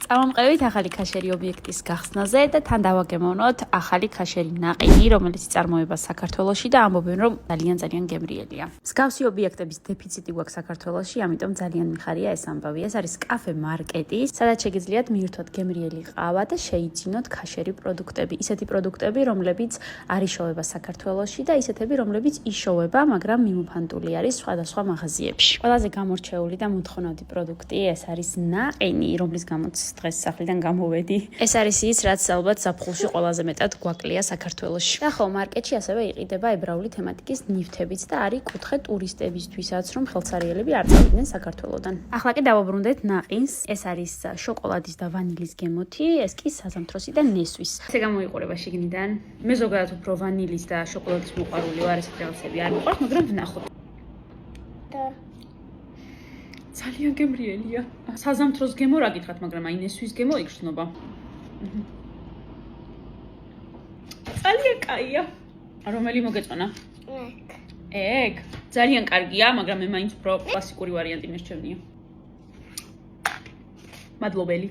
Წამომყევით ახალი ქაშერი ობიექტის გახსნაზე და თან დავაგემოვნოთ ახალი ქაშერი ნაყინი, რომელიც იწარმოება საქართველოში და ამბობენ, რომ ძალიან გემრიელია. მსგავსი ობიექტების დეფიციტი გვაქვს საქართველოში, ამიტომ ძალიან მიხარია ეს ამბავი. ეს არის კაფე მარკეტი, სადაც შეგიძლიათ მიირთვათ გემრიელი ყავა და შეიძინოთ ქაშერი პროდუქტები. ისეთი პროდუქტები, რომლებიც არ იშოვება საქართველოში და ისეთები, რომლებიც იშოვება, მაგრამ მიმოფანტული არის სხვადასხვა მაღაზიებში. ყველაზე გამორჩეული და მოთხოვნადი პროდუქტი ეს არის ნაყინი, რომლის გამოც დღეს სახლიდან გამოვედი. ეს არის ის, რაც ალბათ ზაფხულში ყველაზე მეტად გვაკლია საქართველოში. და ხო, მარკეტში ასევე იყიდება ებრაული თემატიკის ნივთებიც და არის კუთხე ტურისტებისთვისაც, რომ ხელსარიელები არ წავიდნენ საქართველოდან. ახლა კი დავაბრუნდეთ ნაყინს. ეს არის შოკოლადის და ვანილის გემოთი, ეს კი საზამთროსი და ნესვის. ესე გამოიყურება შიგნიდან. მე ზოგადად უფრო ვანილის და შოკოლადის მოყვარული ვარ, ესეთი რაღაცები არ მიყვარს, მაგრამ ვნახოთ. ძალიან გემრიელია. საზამთროს გემო რა გითხრათ, მაგრამ აი ნესვის გემო იგრძნობა. ძალიან კაია. რომელი მოგეწონა? ეგ. ძალიან კარგია, მაგრამ მე მაინც უფრო კლასიკური ვარიანტი მერჩევნია. მადლობელი.